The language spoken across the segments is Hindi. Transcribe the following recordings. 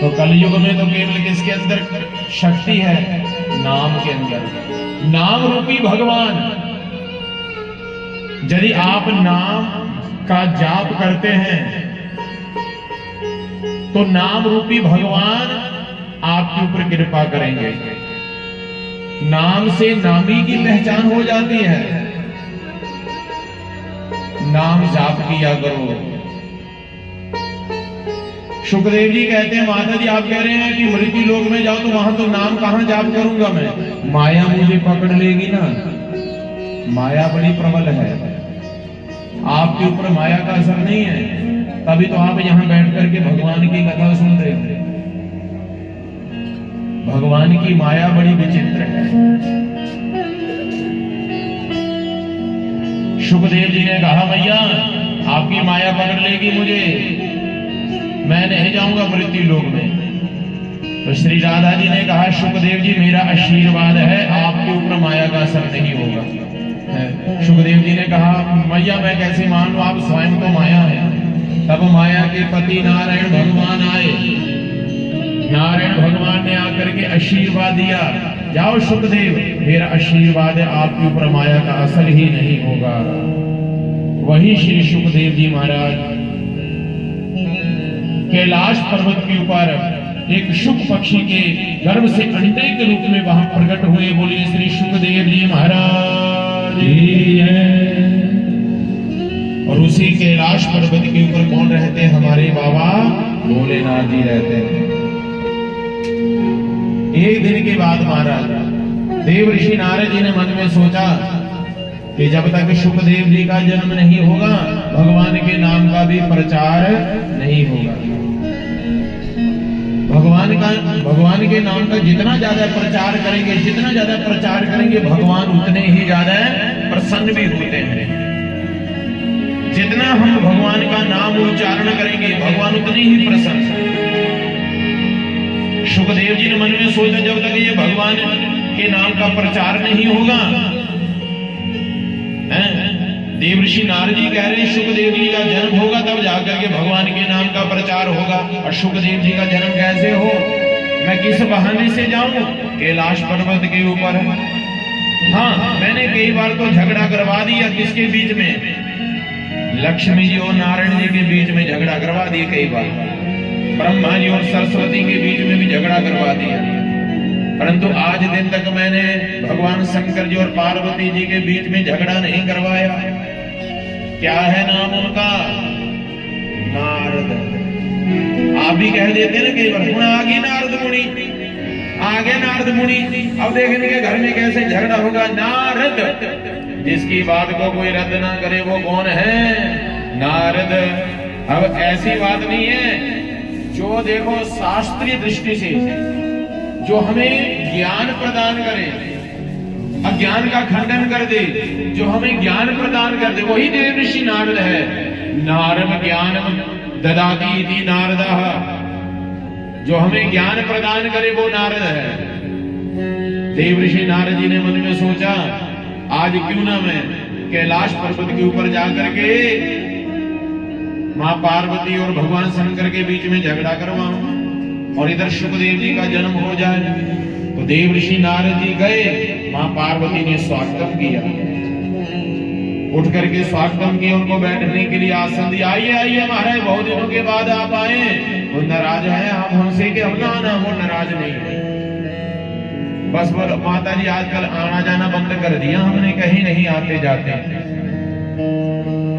तो कलयुग में तो केवल किसके अंदर शक्ति है? नाम के अंदर। नाम रूपी भगवान। यदि आप नाम का जाप करते हैं तो नाम रूपी भगवान आपके ऊपर कृपा करेंगे। नाम से नामी की पहचान हो जाती है। नाम जाप किया करो। सुखदेव जी कहते हैं, माता जी आप कह रहे हैं कि मृत्यु लोक में जाओ तो वहां तो नाम कहां जाप करूंगा मैं? माया मुझे पकड़ लेगी ना। माया बड़ी प्रबल है। आपके ऊपर माया का असर नहीं है, तभी तो आप यहां बैठ करके भगवान की कथा सुन रहे थे। भगवान की माया बड़ी विचित्र है। सुखदेव जी ने कहा, भैया आपकी माया पकड़ लेगी मुझे, मैं नहीं जाऊंगा मृत्यु लोक में। तो श्री राधा जी ने कहा, सुखदेव जी मेरा आशीर्वाद है, आपके ऊपर माया का असर नहीं होगा। सुखदेव जी ने कहा, मैया मैं कैसे मानूं, आप स्वयं तो माया है। तब माया के पति नारायण भगवान आए। नारायण भगवान ने आकर के आशीर्वाद दिया, जाओ सुखदेव मेरा आशीर्वाद है, आपके ऊपर माया का असर ही नहीं होगा। वही श्री सुखदेव जी महाराज कैलाश पर्वत के ऊपर एक शुक पक्षी के गर्भ से अंडे के रूप में वहां प्रकट हुए। बोलिए श्री सुखदेव जी महाराज है। और उसी कैलाश पर्वत के ऊपर कौन रहते हैं? हमारे बाबा भोलेनाथ जी रहते हैं। एक दिन के बाद महाराज देव ऋषि नारद जी ने मन में सोचा कि जब तक सुखदेव जी का जन्म नहीं होगा भगवान के नाम का भी प्रचार नहीं होगा। भगवान के नाम का जितना ज्यादा प्रचार करेंगे, जितना ज्यादा प्रचार करेंगे, भगवान उतने ही ज्यादा प्रसन्न भी होते हैं। जितना हम भगवान का नाम उच्चारण करेंगे भगवान उतने ही प्रसन्न। सुखदेव जी ने मन में सोचा जब तक ये भगवान के नाम का प्रचार नहीं होगा। देव ऋषि नारद जी कह रहे हैं सुखदेव जी का जन्म होगा तब जाकर के भगवान के नाम का प्रचार होगा। और सुखदेव जी का जन्म कैसे हो, मैं किस बहाने से जाऊं? कैलाश पर्वत के ऊपर। हाँ, मैंने कई बार तो झगड़ा करवा दिया। किसके बीच में? लक्ष्मी जी और नारायण जी के बीच में झगड़ा करवा दिया कई बार। ब्रह्मा जी और सरस्वती के बीच में भी झगड़ा करवा दिया। परंतु आज दिन तक मैंने भगवान शंकर जी और पार्वती जी के बीच में झगड़ा नहीं करवाया। क्या है नाम उनका? नारद। आप भी कह देते ना कई बार, आगे नारद मुनि, आगे नारद मुनि। अब देखने के घर में कैसे झगड़ा होगा। नारद, जिसकी बात को कोई रद्द ना करे वो कौन है? नारद। अब ऐसी बात नहीं है जो देखो शास्त्रीय दृष्टि से जो हमें ज्ञान प्रदान करे, अज्ञान का खंडन कर दे, जो हमें ज्ञान प्रदान कर दे, वही देव ऋषि नारद है। नारद ज्ञानम ददाति इति नारदः। जो हमें ज्ञान प्रदान करे वो नारद है। देव ऋषि नारद जी ने मन में सोचा, आज क्यों ना मैं कैलाश पर्वत के ऊपर जाकर के मां पार्वती और भगवान शंकर के बीच में झगड़ा करवाऊं और इधर सुखदेव जी का जन्म हो जाए। तो देव ऋषि नारद जी गए, मां पार्वती ने स्वागतम किया, उठ करके स्वागतम किया, उनको बैठने के लिए आसन दिया। आइए आइए महाराज, बहुत दिनों के बाद आप आए। वो नाराज है आप हमसे कि हम ना आना? वो नाराज नहीं है, बस बोलो माता जी आजकल आना जाना बंद कर दिया हमने, कहीं नहीं आते जाते।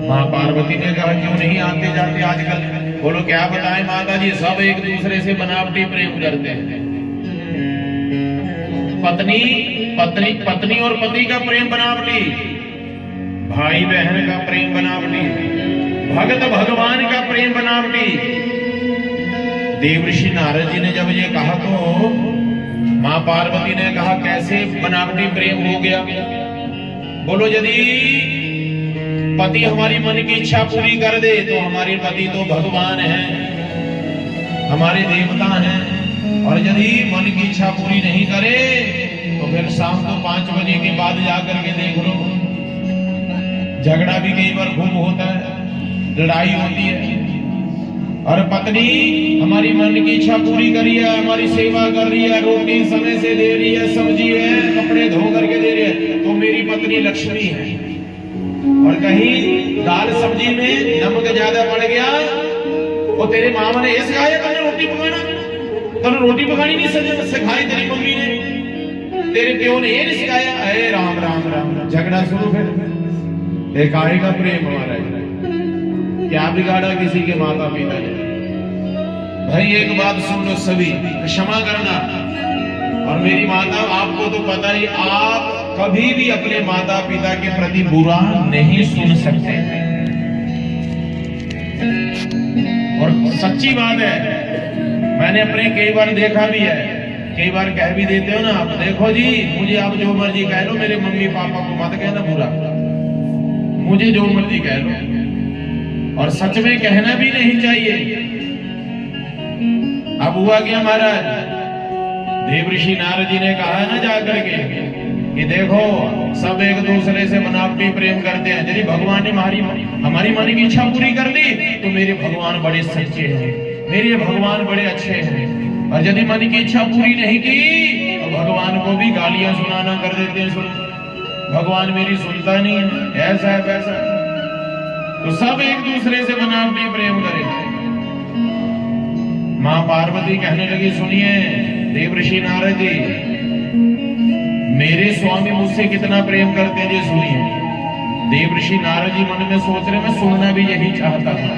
मां पार्वती ने कहा क्यों नहीं आते जाते आजकल? बोलो क्या बताएं माता जी, सब एक दूसरे से बनावटी प्रेम करते हैं। पत्नी और पति का प्रेम बनावटी, भाई बहन का प्रेम बनावटी, भगत भगवान का प्रेम बनावटी। देव ऋषि नारद जी ने जब ये कहा तो मां पार्वती ने कहा कैसे बनावटी प्रेम हो गया? बोलो यदि पति हमारी मन की इच्छा पूरी कर दे तो हमारे पति तो भगवान है, हमारे देवता हैं। और यदि मन की इच्छा पूरी नहीं करे तो फिर शाम को 5 बजे के बाद जाकर के देख लो, झगड़ा भी कई बार खूब होता है, लड़ाई होती है। और पत्नी हमारी मन की इच्छा पूरी कर रही है, हमारी सेवा कर रही है, रोटी समय से दे रही है, सब्जी है, कपड़े धो करके दे रही है, तो मेरी पत्नी लक्ष्मी है। और कहीं दाल सब्जी में नमक ज्यादा पड़ गया, वो तेरे मामा ने ये सिखाया तूने रोटी पकाना, तूने रोटी पकानी नहीं सिखाई तेरी मम्मी ने, तेरे प्यो ने ये नहीं सिखाया। अरे राम राम राम, झगड़ा शुरू। फिर एक आए का प्रेम हमारा, क्या बिगाड़ा किसी के माता पिता ने। भाई एक बात सुन लो सभी, क्षमा करना। और मेरी माता, आपको तो पता ही, आप कभी भी अपने माता पिता के प्रति बुरा नहीं सुन सकते। और सच्ची बात है, मैंने अपने कई बार देखा भी है, कई बार कह भी देते हो ना आप, देखो जी मुझे आप जो मर्जी कह लो, मेरे मम्मी पापा को मत कहना बुरा, मुझे जो मर्जी कह लो। और सच में कहना भी नहीं चाहिए। अब हुआ क्या महाराज, देवऋषि नारद जी ने कहा ना जाकर के कि देखो सब एक दूसरे से मनावटी प्रेम करते हैं, यदि भगवान ने हमारी मन की इच्छा पूरी कर दी तो मेरे भगवान बड़े सच्चे हैं, मेरे भगवान बड़े अच्छे हैं। और यदि मन की इच्छा पूरी नहीं की तो भगवान को भी गालियां सुनाना कर देते हैं, सुन भगवान मेरी सुनता नहीं है, ऐसा है वैसा। तो सब एक दूसरे से मनावटी प्रेम करें। मां पार्वती कहने लगी, सुनिए देवऋषि नारद जी, मेरे स्वामी मुझसे कितना प्रेम करते हैं, सुनिए। देवऋषि नारद जी मन में सोच रहे, मैं सुनना भी यही चाहता था।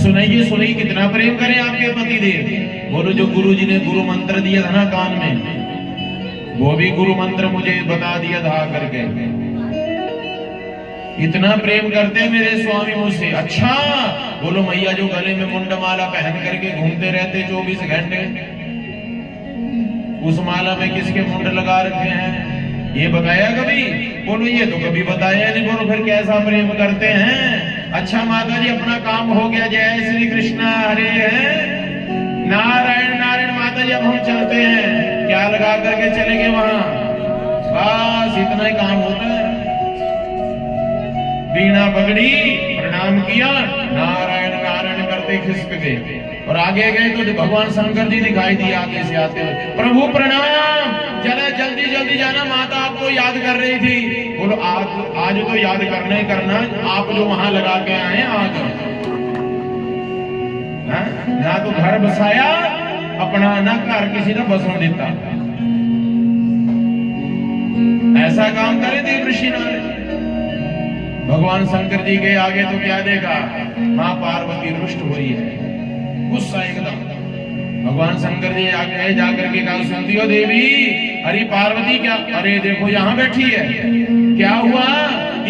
सुनाइए सुनिए, कितना प्रेम करें आपके पति देव। बोलो जो गुरु जी ने गुरु मंत्र दिया था ना कान में, वो भी गुरु मंत्र मुझे बता दिया था करके। इतना प्रेम करते हैं मेरे स्वामी मुझसे। अच्छा बोलो मैया जो गले में मुंडमाला पहन करके घूमते रहते 24 घंटे, उस माला में किसके मुंड लगा रखे हैं, ये बताया कभी? बोलो ये तो कभी बताया नहीं। बोलो फिर कैसा प्रेम करते हैं। अच्छा माता जी अपना काम हो गया, जय श्री कृष्णा हरे है नारायण नारायण। माता जी अब हम चलते हैं, क्या लगा करके चलेंगे वहां, बस इतना ही काम होता है। बीना पकड़ी, प्रणाम किया, नारायण नारायण करते खिसक गए और आगे गए तो भगवान शंकर जी दिखाई दिए आगे से आते हुए। प्रभु प्रणाम, चला जल्दी जल्दी जाना, माता आपको याद कर रही थी। बोलो आज तो याद करना ही करना, आप जो वहां लगा के आए आज ना तो घर बसाया अपना, ना घर किसी ने बसन देता। ऐसा काम करे देवऋषि नारद। भगवान शंकर जी के आगे तो क्या देखा, मां पार्वती रुष्ट हुई है, गुस्सा एकदम। भगवान शंकर जी आगे जाकर के कहा, सुनती हो देवी, अरे पार्वती क्या, अरे देखो यहाँ बैठी है, क्या हुआ,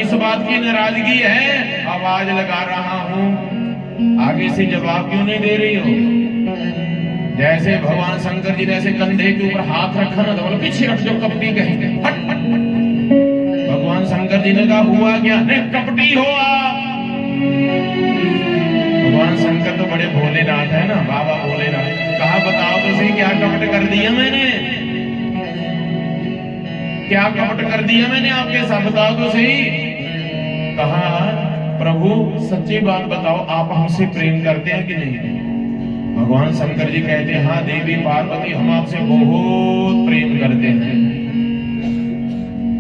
इस बात की नाराजगी है, आवाज लगा रहा हूं, आगे से जवाब क्यों नहीं दे रही हो। जैसे भगवान शंकर जी ने ऐसे कंधे के ऊपर हाथ रखा ना, तो बोलो पीछे हट जो कपटी कहेंगे, हट हट हट। भगवान शंकर जी ने कहा हुआ क्या, नहीं कपटी हो आप। भगवान शंकर तो बड़े भोलेनाथ है ना, बाबा भोलेनाथ। कहा बताओ तो सही, क्या कपट कर दिया मैंने, क्या कपट कर दिया मैंने आपके साथ, बताओ तो सही। कहा प्रभु सच्ची बात बताओ, आप हमसे प्रेम करते हैं कि नहीं। भगवान शंकर जी कहते हैं, हाँ देवी पार्वती हम आपसे बहुत प्रेम करते हैं।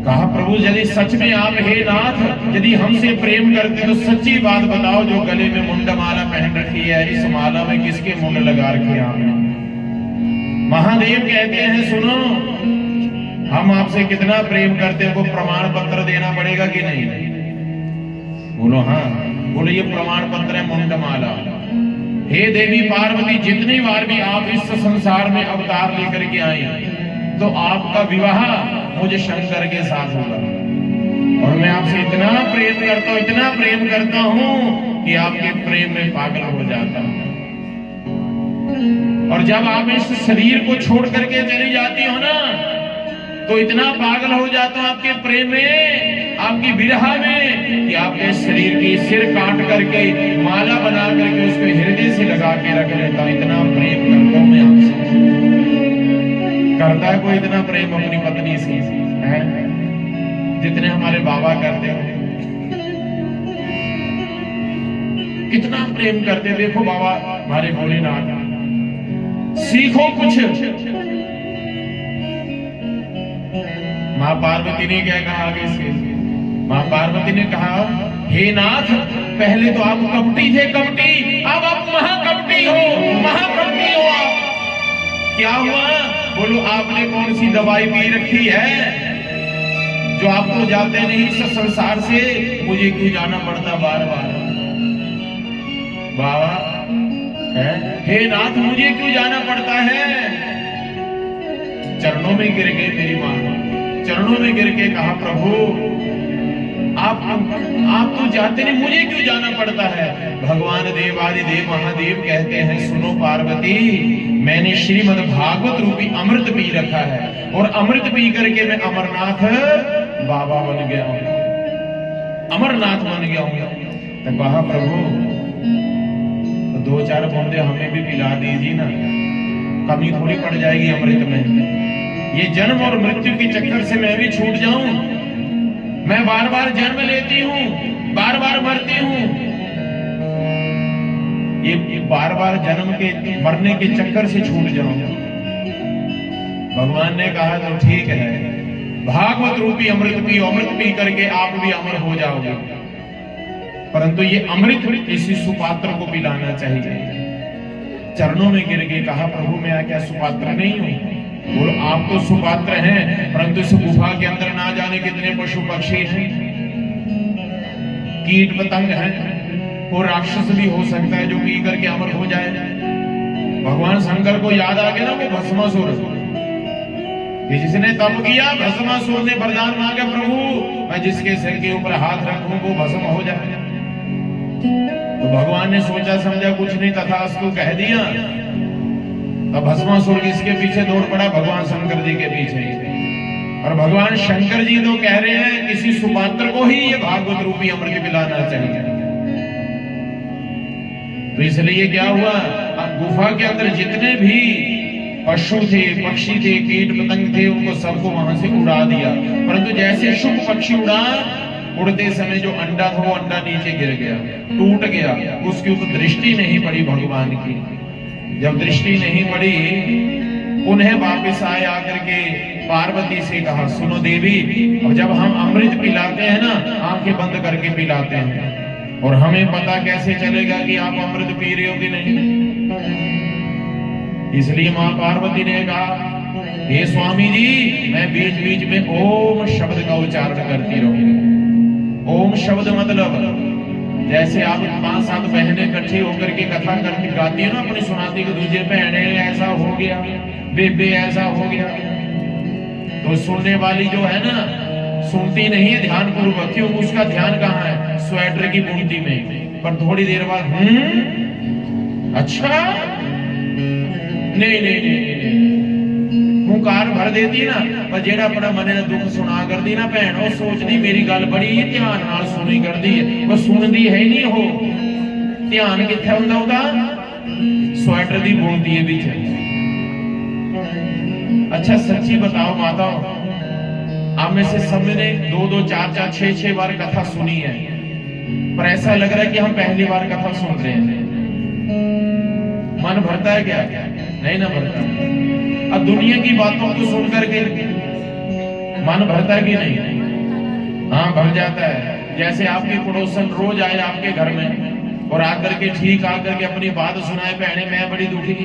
कहा प्रभु यदि सच में आप हे नाथ यदि हमसे प्रेम करते तो सच्ची बात बताओ, जो गले में मुंडमाला पहन रखी है, इस माला में किसके मुंड लगा रखे आपने। महादेव कहते हैं सुनो, हम आपसे कितना प्रेम करते हैं, वो प्रमाण पत्र देना पड़ेगा कि नहीं। बोलो हाँ। बोलो ये प्रमाण पत्र है मुंडमाला। हे देवी पार्वती, जितनी बार भी आप इस संसार में अवतार लेकर के आई तो आपका विवाह मुझे शंकर के साथ होगा। और मैं आपसे इतना प्रेम करता हूं, इतना प्रेम करता हूं कि आपके प्रेम में पागल हो जाता हूं। और जब आप इस शरीर को छोड़ करके चली जाती हो ना, तो इतना पागल हो जाता हूं आपके प्रेम में, आपकी विरह में, कि आपके शरीर की सिर काट करके माला बना करके उसको हृदय से लगा के रख लेता हूं। इतना प्रेम करता हूं मैं आपसे। करता है कोई इतना प्रेम अपनी पत्नी से है जितने हमारे बाबा करते हैं। कितना प्रेम करते। देखो बाबा हमारे भोलेनाथ, सीखो कुछ। मां पार्वती ने क्या कहा आगे से? मां पार्वती ने कहा, हे नाथ, पहले तो आप कपटी थे, कपटी, अब आप महाकपटी हो, महाकपटी हो आप। क्या हुआ? बोलो, आपने कौन सी दवाई पी रखी है जो आपको जाते नहीं इस संसार से? मुझे क्यों जाना पड़ता बार बार? बाबा है, हे नाथ, मुझे क्यों जाना पड़ता है? चरणों में गिर गए मेरी मां, चरणों में गिर के कहा, प्रभु आप तो जाते नहीं, मुझे क्यों जाना पड़ता है? भगवान देवादिदेव महादेव कहते हैं, सुनो पार्वती, मैंने श्रीमद् भागवत रूपी अमृत पी रखा है और अमृत पी करके मैं अमरनाथ बाबा बन गया हूं, अमरनाथ बन गया हूं। तो कहा, प्रभु तो 2-4 बूंदे हमें भी पिला दीजिए ना, कमी थोड़ी पड़ जाएगी अमृत में। ये जन्म और मृत्यु के चक्कर से मैं भी छूट जाऊं। मैं बार बार जन्म लेती हूं, बार बार मरती हूं। ये बार बार जन्म के मरने के चक्कर से छूट जाऊं। भगवान ने कहा, तो ठीक है, भागवत रूपी अमृत पियो, अमृत पी करके आप भी अमर हो जाओगे, परंतु ये अमृत किसी सुपात्र को पिलाना चाहिए। चरणों में गिर के कहा, प्रभु मैं क्या सुपात्र नहीं हूं? बोलो, आप तो सुपात्र हैं, परंतु इस गुफा के अंदर ना जाने कितने पशु पक्षी हैं, कीट पतंग हैं, और राक्षस भी हो सकता है जो पी करके अमर हो जाए। भगवान शंकर को याद आ गया ना वो भस्मासुर, जिसने तप किया, भस्मासुर ने वरदान मांगा, प्रभु मैं जिसके सिर के ऊपर हाथ रखूं वो भस्म हो जाए। तो भगवान ने सोचा समझा कुछ नहीं, तथास्तु कह दिया। अब भस्मासुर किसके पीछे दौड़ पड़ा? भगवान शंकर जी के पीछे। और भगवान शंकर जी तो कह रहे हैं किसी सुपात्र को ही ये भागवत रूपी अमृत पिलाना चाहिए। तो इसलिए क्या हुआ, अब गुफा के अंदर जितने भी पशु थे, पक्षी थे, कीट पतंग थे, उनको सबको वहां से उड़ा दिया। परंतु जैसे शुभ पक्षी उड़ा, उड़ते समय जो अंडा था वो अंडा नीचे गिर गया, टूट गया, उसके ऊपर दृष्टि नहीं पड़ी भगवान की। जब दृष्टि नहीं पड़ी, उन्हें वापस आए, आकर के पार्वती से कहा, सुनो देवी, और जब हम अमृत पिलाते हैं ना, आंखें बंद करके पिलाते हैं, और हमें पता कैसे चलेगा कि आप अमृत पी रहे हो कि नहीं? इसलिए मां पार्वती ने कहा, हे स्वामी जी, मैं बीच बीच में ओम शब्द का उच्चारण करती रहूंगी। ओम शब्द मतलब जैसे आप 5-7 बहनें इकट्ठी होकर के कथा करती गाती है ना, अपनी सुनाती कि दूसरे बहने ऐसा हो गया, बेबे ऐसा हो गया, तो सुनने वाली जो है ना, सुनती नहीं है ध्यान पूर्वक। क्यों? उसका ध्यान कहाँ है? स्वेटर की बुनती में। पर थोड़ी देर बाद अच्छा, नहीं, हुंकार भर देती ना, पर जेड़ा अपना मने ने दुख सुना कर दी ना भैन, वो सोचती मेरी गल बड़ी ध्यान नाल सुनी कर दी है, वो सुनती है ही नहीं। हो ध्यान किथे हुंदा ओदा? स्वेटर दी बुनती है पीछे। अच्छा सच्ची बताओ माताओं, आप में से सब ने 2-2, 4-4, 6-6 बार कथा सुनी है, पर ऐसा लग रहा है कि हम पहली बार कथा सुन रहे हैं। मन भरता है क्या? नहीं ना भरता। अब दुनिया की बातों को सुन करके मन भरता है कि नहीं? हाँ, भर जाता है। जैसे आपके पड़ोसन रोज आए आपके घर में और आकर के ठीक आकर के अपनी बात सुनाए, बहने मैं बड़ी दुखी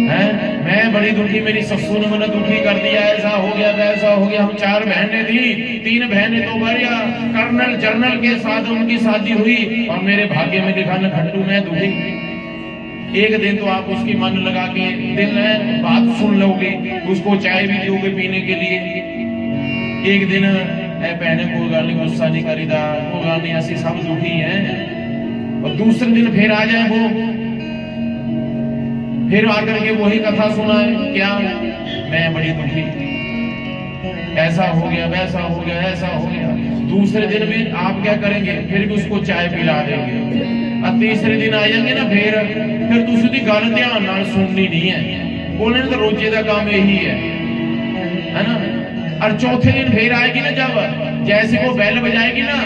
है, मैं बड़ी दुखी, मेरी ससुर ने मुझे दुखी कर दिया, ऐसा हो गया, वैसा हो गया। हम 4 बहनें थी, 3 बहनें तो बढ़िया कर्नल जनरल के साथ उनकी शादी हुई, और मेरे भाग्य में लिखा न खट्टू मैं दुखी। एक दिन तो आप उसकी मन लगा के दिन में बात सुन लोगे, उसको चाय भी दोगे पीने के लिए। एक दिन बहने कोई गल नहीं, गुस्सा नहीं करीदा, कोई गल नहीं, ऐसी सब दुखी हैं। और दूसरे दिन फिर आ जाए वो, फिर आकर के वही कथा सुनाए, क्या मैं बड़ी दुखी, ऐसा हो गया, वैसा हो गया, ऐसा हो गया। दूसरे दिन भी आप क्या करेंगे? फिर भी उसको चाय पिला देंगे। और तीसरे दिन आ जाएंगे ना, फिर दूसरी गल ध्यान नाल सुननी नहीं है, बोलने तो रोजे का काम यही है ना। और चौथे दिन फिर आएगी ना, जब जैसे वो बैल बजाएगी ना,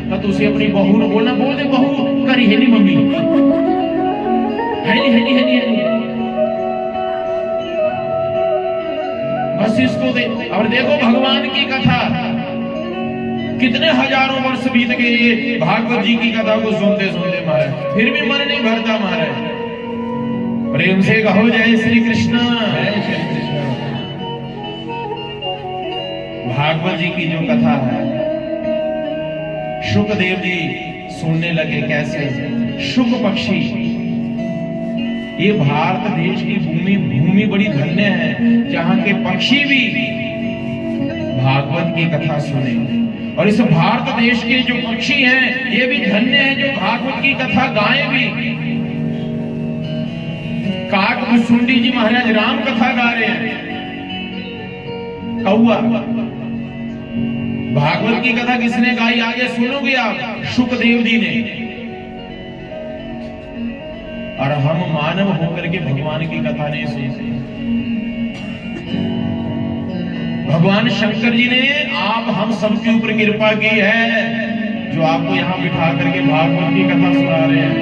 तो तुसी अपनी बहू ने बोलना, बोल दे बहू करी है नहीं मम्मी, है नहीं। बस इसको दे। और देखो भगवान की कथा, कितने हजारों वर्ष बीत गए ये भागवत जी की कथा को सुनते सुनते महाराज, फिर भी मन नहीं भरता महाराज। प्रेम से कहो जय श्री कृष्ण। भागवत जी की जो कथा है, शुकदेव जी सुनने लगे कैसे शुक पक्षी, ये भारत देश की भूमि बड़ी धन्य है जहां के पक्षी भी भागवत की कथा सुने। और इस भारत देश के जो पक्षी हैं ये भी धन्य है जो भागवत की कथा गाएं भी। काक भुसुंडी जी महाराज राम कथा गा रहे हैं, कौआ। भागवत की कथा किसने गाई आगे सुनोगे आप, शुकदेव जी ने। और हम मानव होकर के भगवान की कथा नहीं सुनते। भगवान शंकर जी ने आप हम सबके ऊपर कृपा की है जो आपको यहां बिठा करके भागवत की कथा सुना रहे हैं।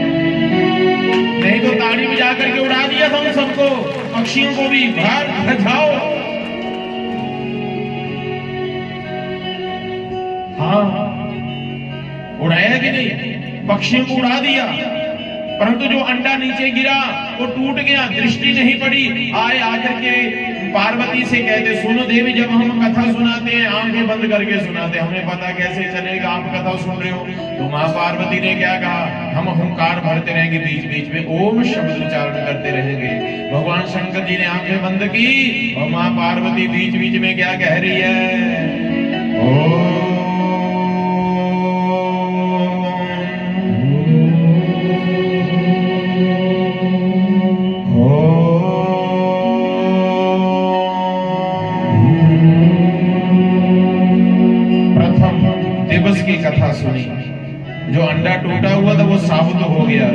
नहीं तो ताड़ी बजा करके उड़ा दिया था उन सबको, पक्षियों को भी। बाहर जाओ। हाँ, उड़ाया कि नहीं? पक्षियों को उड़ा दिया, परंतु जो अंडा नीचे गिरा वो टूट गया, दृष्टि नहीं पड़ी। आए आकर के पार्वती से कहते, सुनो देवी, जब हम कथा सुनाते हैं आंखें बंद करके सुनाते, हमें पता कैसे चलेगा आप कथा सुन रहे हो? तो माँ पार्वती ने क्या कहा, हम हुंकार भरते रहेंगे, बीच बीच में ओम शब्द उच्चारण करते रहेंगे। भगवान शंकर जी ने आंखें बंद की और माँ पार्वती बीच बीच में क्या कह रही है, ओम कथा सुनी। जो अंडा टूटा हुआ था वो साबुत हो गया,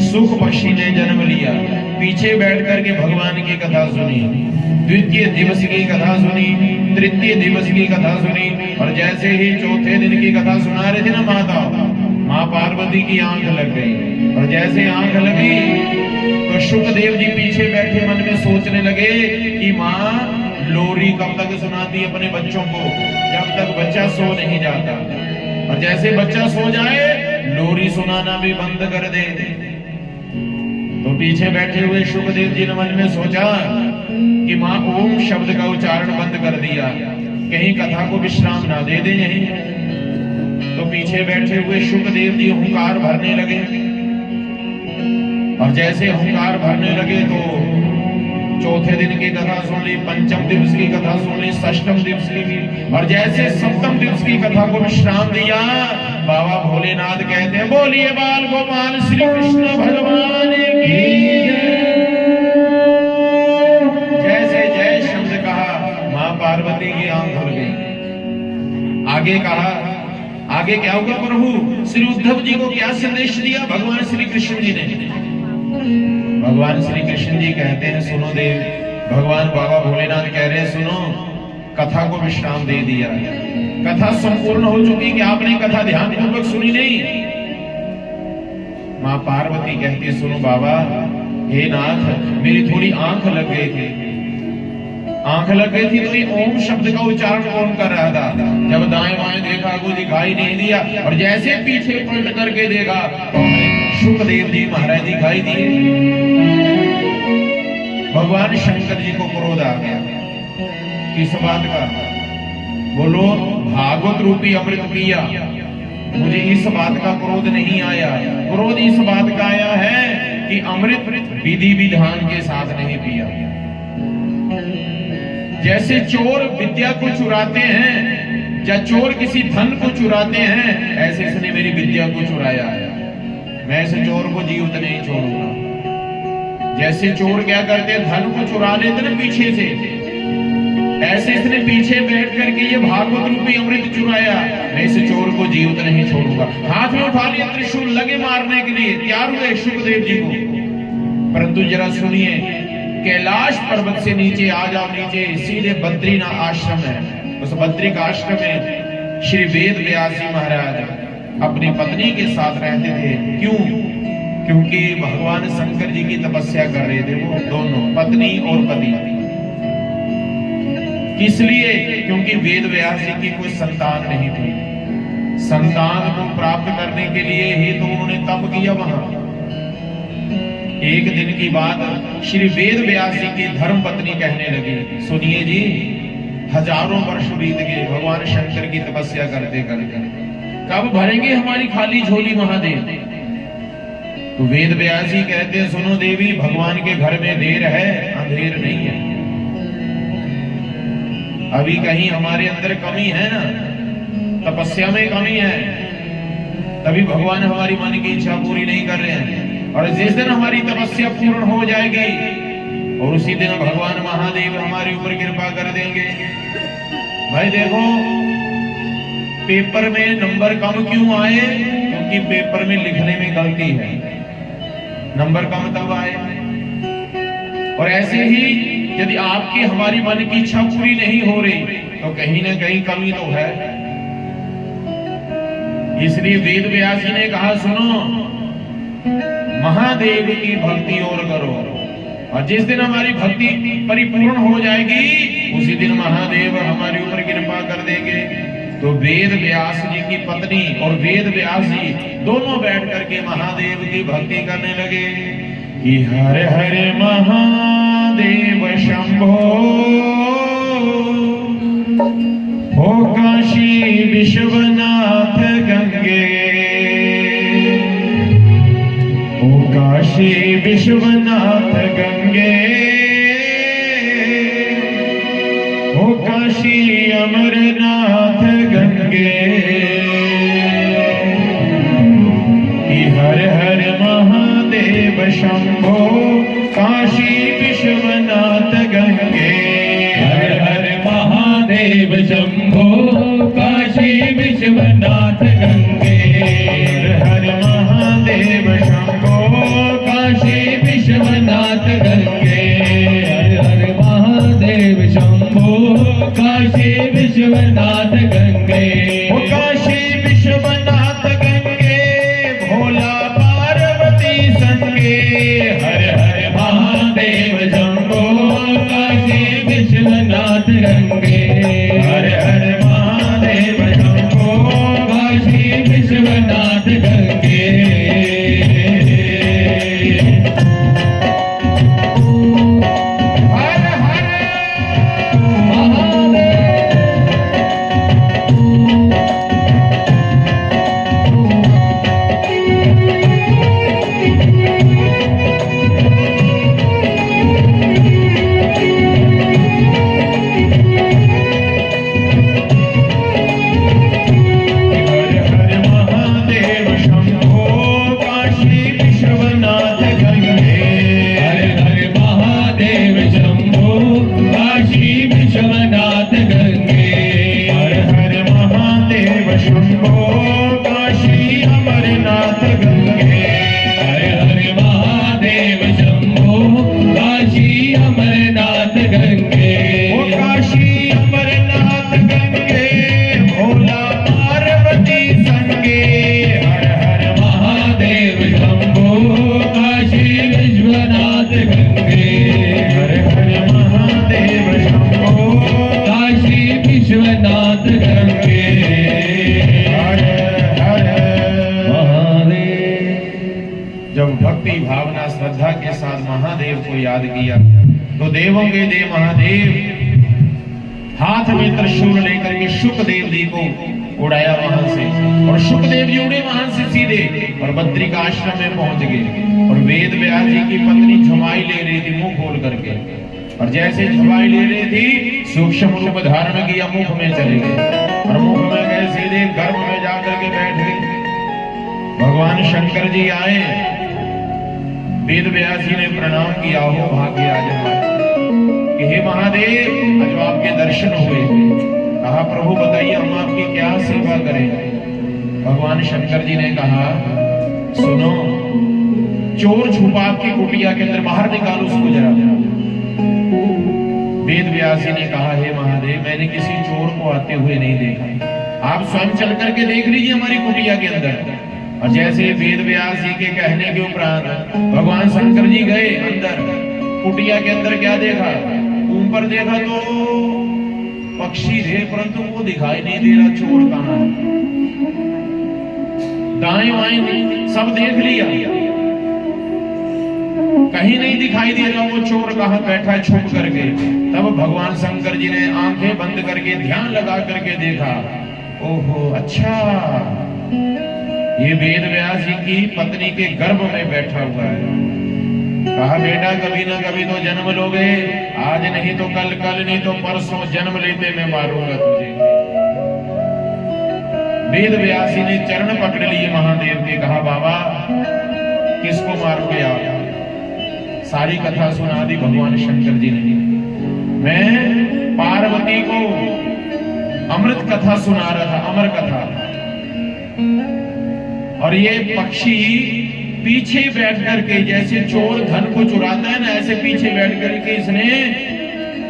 सुख पक्षी ने जन्म लिया। पीछे बैठ करके भगवान की कथा सुनी, द्वितीय दिवस की कथा सुनी, तृतीय दिवस की कथा सुनी। और जैसे ही चौथे दिन की कथा सुना रहे थे ना माता, माँ पार्वती की आंख लग गई। और जैसे आंख लगी तो शुकदेव जी पीछे बैठे मन में सोचने लगे कि माँ लोरी कब तक सुनाती अपने बच्चों को, जब तक बच्चा सो नहीं जाता। और जैसे बच्चा सो जाए लोरी सुनाना भी बंद कर दे। तो पीछे बैठे हुए शुकदेव जी ने मन में सोचा कि माँ ओम शब्द का उच्चारण बंद कर दिया, कहीं कथा को विश्राम ना दे दे यहीं। तो पीछे बैठे हुए शुकदेव जी हुंकार भरने लगे। और जैसे हुंकार भरने लगे तो चौथे दिन की कथा सुन ली, पंचम दिवस की कथा सुन ली, षष्ठम दिवस की। और जैसे सप्तम दिवस की कथा को विश्राम दिया, बाबा भोलेनाथ कहते हैं, बोलिए बाल गोपाल श्री कृष्ण भगवान की जैसे जय शब्द कहा, माँ पार्वती की आंख खुल गई। आगे कहा, आगे क्या होगा प्रभु? श्री उद्धव जी को क्या संदेश दिया भगवान श्री कृष्ण जी ने? भगवान श्री कृष्ण जी कहते हैं, सुनो देव, भगवान बाबा भोलेनाथ कह रहे हैं, सुनो, कथा को विश्राम दे दिया, कथा संपूर्ण हो चुकी कि आपने कथा ध्यानपूर्वक सुनी नहीं। माँ पार्वती कहती है, सुनो बाबा, हे नाथ, मेरी थोड़ी आंख लग गई थी, आंख लग गई थी तो ये ओम शब्द का उच्चारण कौन कर रहा था? जब दाएं बाएं देखा कोई दिखाई नहीं दिया, और जैसे पीछे पलट करके देखा तो शुकदेव जी महाराज दिखाई दिए। भगवान शंकर जी को क्रोध आ गया। किस बात का? बोलो, भागवत रूपी अमृत पिया, मुझे इस बात का क्रोध नहीं आया। क्रोध इस बात का आया है कि अमृत विधि विधान के साथ नहीं पिया। जैसे चोर विद्या को चुराते हैं या चोर किसी धन को चुराते हैं, ऐसे इसने मेरी विद्या को चुराया है। मैं इस चोर को जीवित नहीं छोड़ूंगा। जैसे चोर क्या करते हैं, धन को चुरा लेते ना पीछे से, ऐसे इसने पीछे बैठ करके ये भागवत रूपी अमृत चुराया। मैं इस चोर को जीवित नहीं छोड़ूंगा। हाथ में उठा लिया त्रिशूल, लगे मारने के लिए, तैयार हुए शुकदेव जी को। परंतु जरा सुनिए, कैलाश पर्वत से नीचे आ जाओ, नीचे सीधे बद्रीनाथ आश्रम है। उस बद्रिक आश्रम में श्री वेद व्यास जी महाराज अपनी पत्नी के साथ रहते थे। क्यों? क्योंकि भगवान शंकर जी की तपस्या कर रहे थे वो दोनों, पत्नी और पति। किस लिए? क्योंकि वेद व्यास जी की कोई संतान नहीं थी। संतान को प्राप्त करने के लिए ही तो उन्होंने तप किया वहां। एक दिन की बात श्री वेद व्यास जी की धर्म पत्नी कहने लगी, सुनिए जी, हजारों वर्ष बीत गए भगवान शंकर की तपस्या करते करते, कब भरेंगे हमारी खाली झोली महादेव? तो वेद व्यास जी कहते, सुनो देवी, भगवान के घर में देर है, अंधेर नहीं है। अभी कहीं हमारे अंदर कमी है ना, तपस्या में कमी है, तभी भगवान हमारी मन की इच्छा पूरी नहीं कर रहे हैं। और जिस दिन हमारी तपस्या पूर्ण हो जाएगी और उसी दिन भगवान महादेव हमारे ऊपर कृपा कर देंगे। भाई देखो, पेपर में नंबर कम क्यों आए? क्योंकि पेपर में लिखने में गलती है, नंबर कम तब आए। और ऐसे ही यदि आपकी हमारी मन की इच्छा पूरी नहीं हो रही तो कहीं ना कहीं कमी तो है। इसलिए वेद व्यास जी ने कहा, सुनो, महादेव की भक्ति और करो, और जिस दिन हमारी भक्ति परिपूर्ण हो जाएगी उसी दिन महादेव हमारे ऊपर कृपा कर देंगे। तो वेद व्यास जी की पत्नी और वेद व्यास जी दोनों बैठ करके महादेव की भक्ति करने लगे कि हर हर महादेव शंभो, हो काशी विश्वनाथ गंगे, काशी विश्वनाथ गंगे, हो काशी अमरनाथ गंगे, कि हर हर महादेव शंभो, काशी विश्वनाथ गंगे, हर हर महादेव शंभो, काशी विश्वनाथ गंगे, हर हर महादेव शंभो, काशी विश्वनाथ गंगे, हर हर महादेव शंभो, काशी विश्वनाथ गंगे, हो काशी विश्वनाथ गंगे, भोला पार्वती संगे, हर हर महादेव शंभो, काशी विश्वनाथ गंगे, हर हर महादेव शंभो, काशी विश्वनाथ गंगे। हर हर भक्ति भावना श्रद्धा के साथ महादेव को याद किया तो देवों के देव महादेव हाथ में त्रिशूल लेकर के शुकदेव जी को उड़ाया वहां से, और शुकदेव जी उड़े वहां से सीधे और बद्रिका आश्रम में पहुंच गए। और वेद व्यास जी की पत्नी झुमाई ले रही थी मुंह खोल करके, और जैसे झुमाई ले रही थी सूक्ष्म रूप धारण किया, मुख में चले गए और मुख में गए सीधे गर्भ में जाकर के बैठ गए। भगवान शंकर जी आए, वेद व्यास जी ने प्रणाम किया, हो भाग्य आज हमारे कि हे महादेव आज आपके दर्शन हुए। कहा प्रभु बताइए हम आपकी क्या सेवा करें। भगवान शंकर जी ने कहा सुनो, चोर छुपा आपकी कुटिया के अंदर बाहर निकालो उसको जरा। वेद व्यास जी ने कहा हे महादेव मैंने किसी चोर को आते हुए नहीं देखा, आप स्वयं चल करके देख लीजिए हमारी कुटिया के अंदर। और जैसे वेद व्यास जी के कहने के उपरांत भगवान शंकर जी गए अंदर, कुटिया के अंदर क्या देखा, ऊपर देखा तो पक्षी थे, परंतु वो दिखाई नहीं दे रहा चोर कहाँ है। दाएं बाएं सब देख लिया, कहीं नहीं दिखाई दे रहा वो चोर कहाँ बैठा है छुप करके। तब भगवान शंकर जी ने आंखें बंद करके ध्यान लगा करके देखा, ओहो अच्छा ये वेद व्यास जी की पत्नी के गर्भ में बैठा हुआ है। कहा बेटा कभी ना कभी तो जन्म लोगे, आज नहीं तो कल, कल नहीं तो परसों जन्म लेते मैं मारूंगा तुझे। वेद व्यास जी ने चरण पकड़ लिए महादेव के, कहा बाबा किसको मारोगे आप? सारी कथा सुना दी भगवान शंकर जी ने। मैं पार्वती को अमृत कथा सुना रहा था, अमर कथा, और ये पक्षी पीछे बैठ करके, जैसे चोर धन को चुराता है ना, ऐसे पीछे बैठ करके इसने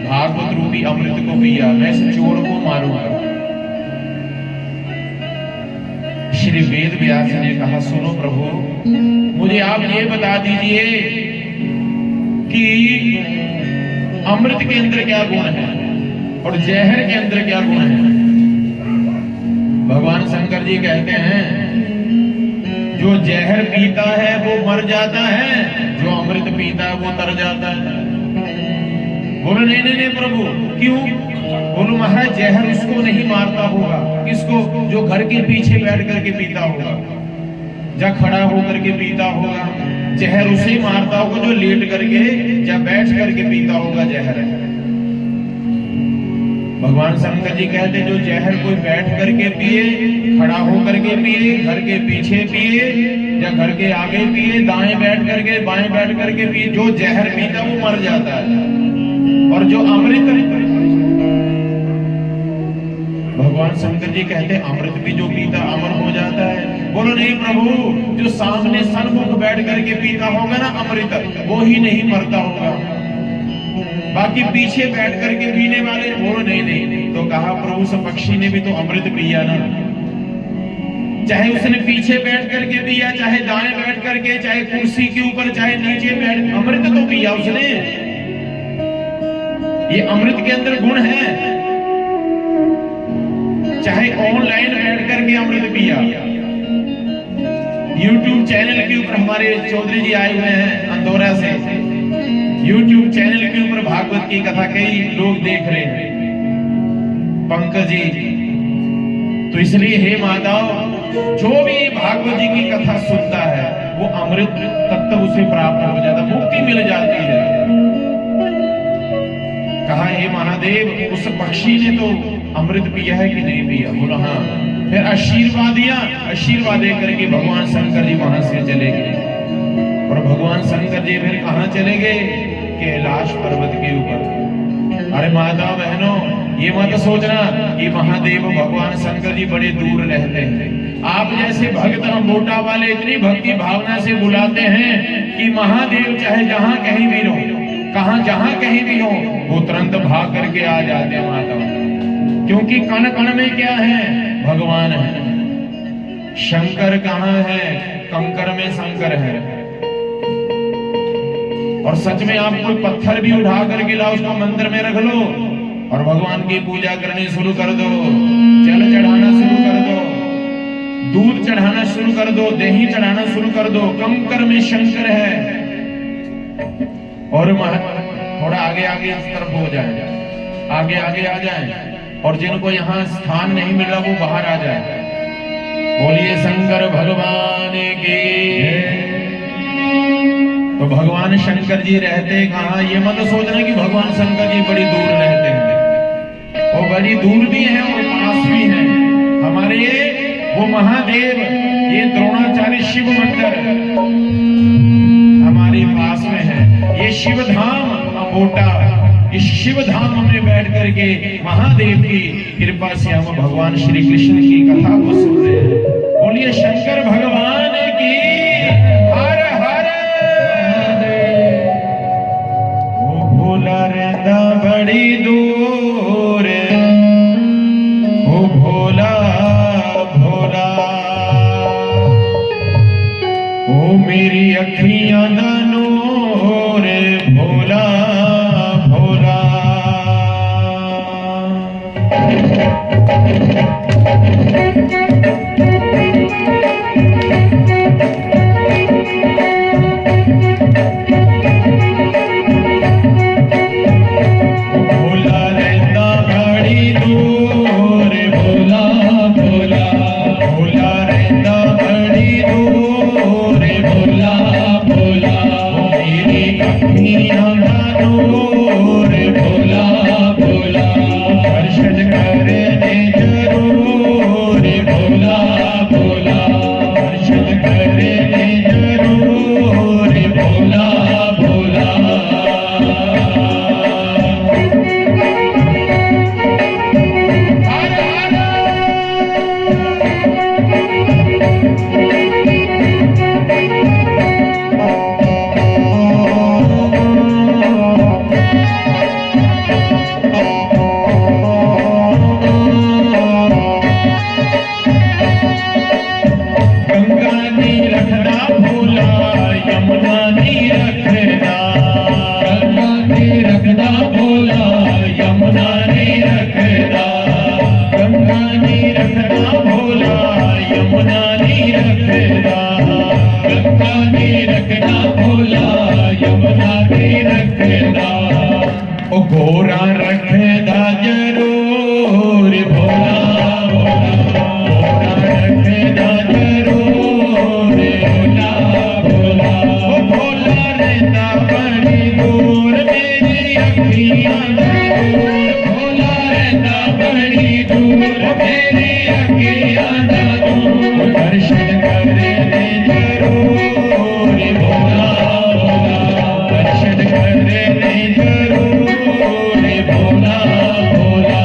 भागवत रूपी अमृत को पिया। मैं इस चोर को मारूंगा। श्री वेद व्यास ने कहा सुनो प्रभु, मुझे आप ये बता दीजिए कि अमृत के अंदर क्या गुण है और जहर के अंदर क्या गुण है। भगवान शंकर जी कहते हैं जो जहर पीता है वो मर जाता है, जो अमृत पीता है वो तर जाता है। बोलो नहीं नहीं नहीं प्रभु, क्यों? बोलो महाराज जहर उसको नहीं मारता होगा, किसको? जो घर के पीछे बैठ करके पीता होगा, या खड़ा होकर के पीता होगा। जहर उसे मारता होगा जो लेट करके या बैठ करके पीता होगा जहर। भगवान शंकर जी कहते जो जहर कोई बैठ करके पिए, खड़ा होकर के पिए, घर के पीछे पिए या घर के आगे पिए, दाएं बैठ करके बाएं बैठ करके पिए, जो जहर पीता वो मर जाता है। और जो अमृत, भगवान शंकर जी कहते अमृत भी जो पीता अमर हो जाता है। बोलो नहीं प्रभु, जो सामने सन्मुख बैठ करके पीता होगा ना अमृत, वो ही नहीं मरता होगा, बाकी पीछे बैठ करके पीने वाले। बोलो नहीं नहीं। तो कहा प्रभु उस पक्षी ने भी तो अमृत पिया ना, चाहे उसने पीछे बैठ करके पिया, चाहे दाएं बैठ करके, चाहे कुर्सी के ऊपर, चाहे नीचे बैठ, अमृत तो पिया उसने। ये अमृत के अंदर गुण है। चाहे ऑनलाइन बैठ करके अमृत पिया, YouTube चैनल के ऊपर हमारे चौधरी जी आए हुए हैं अंदौरा से, YouTube चैनल के ऊपर भागवत की कथा कई लोग देख रहे हैं, पंकज जी। तो इसलिए हे माताओं, जो भी भागवत जी की कथा सुनता है वो अमृत तत्व उसे प्राप्त हो जाता, मुक्ति मिल जाती है। कहा हे महादेव उस पक्षी ने तो अमृत पिया है कि नहीं पिया? बोला हाँ। फिर आशीर्वाद दिया, आशीर्वाद दे करके भगवान शंकर जी वहां से चले गए। और भगवान शंकर जी फिर कहां चले गए? कैलाश पर्वत के ऊपर। अरे माता बहनों, ये मत सोचना कि महादेव भगवान शंकर जी बड़े दूर रहते हैं। आप जैसे भक्त हम मोटा वाले इतनी भक्ति भावना से बुलाते हैं कि महादेव चाहे जहां कहीं भी हो, कहां जहां कहीं भी हो, वो तुरंत भाग करके आ जाते हैं माता। क्योंकि कण कण में क्या है? भगवान है। शंकर कहाँ है? कंकर में शंकर है। और सच में आप कोई पत्थर भी उठा करके लाओ, उसको मंदिर में रख लो और भगवान की पूजा करनी शुरू कर दो, जल चढ़ाना शुरू कर दो, दूध चढ़ाना शुरू कर दो, दही चढ़ाना शुरू कर दो, कंकर में शंकर है। और थोड़ा आगे आगे इस तरफ हो जाए, आगे आगे आ जाए, और जिनको यहाँ स्थान नहीं मिल रहा वो बाहर आ जाए। बोलिए शंकर भगवान की। तो भगवान शंकर जी रहते कहाँ? ये मत सोचना कि भगवान शंकर जी बड़ी दूर रहते हैं, वो बड़ी दूर भी हैं और पास भी हैं। हमारे वो महादेव, ये द्रोणाचार्य शिव मंदिर हमारे पास में है। ये शिव धाम अमोटा, इस शिव धाम में बैठ करके महादेव की कृपा से हम भगवान श्री कृष्ण की कथा को सुन रहे हैं। बोलिए शंकर भगवान की। हर हर वो भोला रहता बड़ी दूर, वो भोला अखियां दानोर भोला भोला दर्शन करने जरूर भोला भोला दर्शन करने जरूर भोला भोला गंगा नी रखना भोला यमुना नी रखना गंगा नी रखना भोला यमुना नी रखना गंगा नी रखना भोला यमुना नी रखना गंगा नी रखना भोला यमुना नी रखना ओ गोरा रखदा जरूर भोला गोरा रखदा जरूर भोला ओ भोला रहता बड़ी दूर मेरी अखियां दूर भोला रहता बड़ी दूर मेरी अखियां दूर दर्शन करने जरूर भोला दर्शन करने जरूर भोला भोला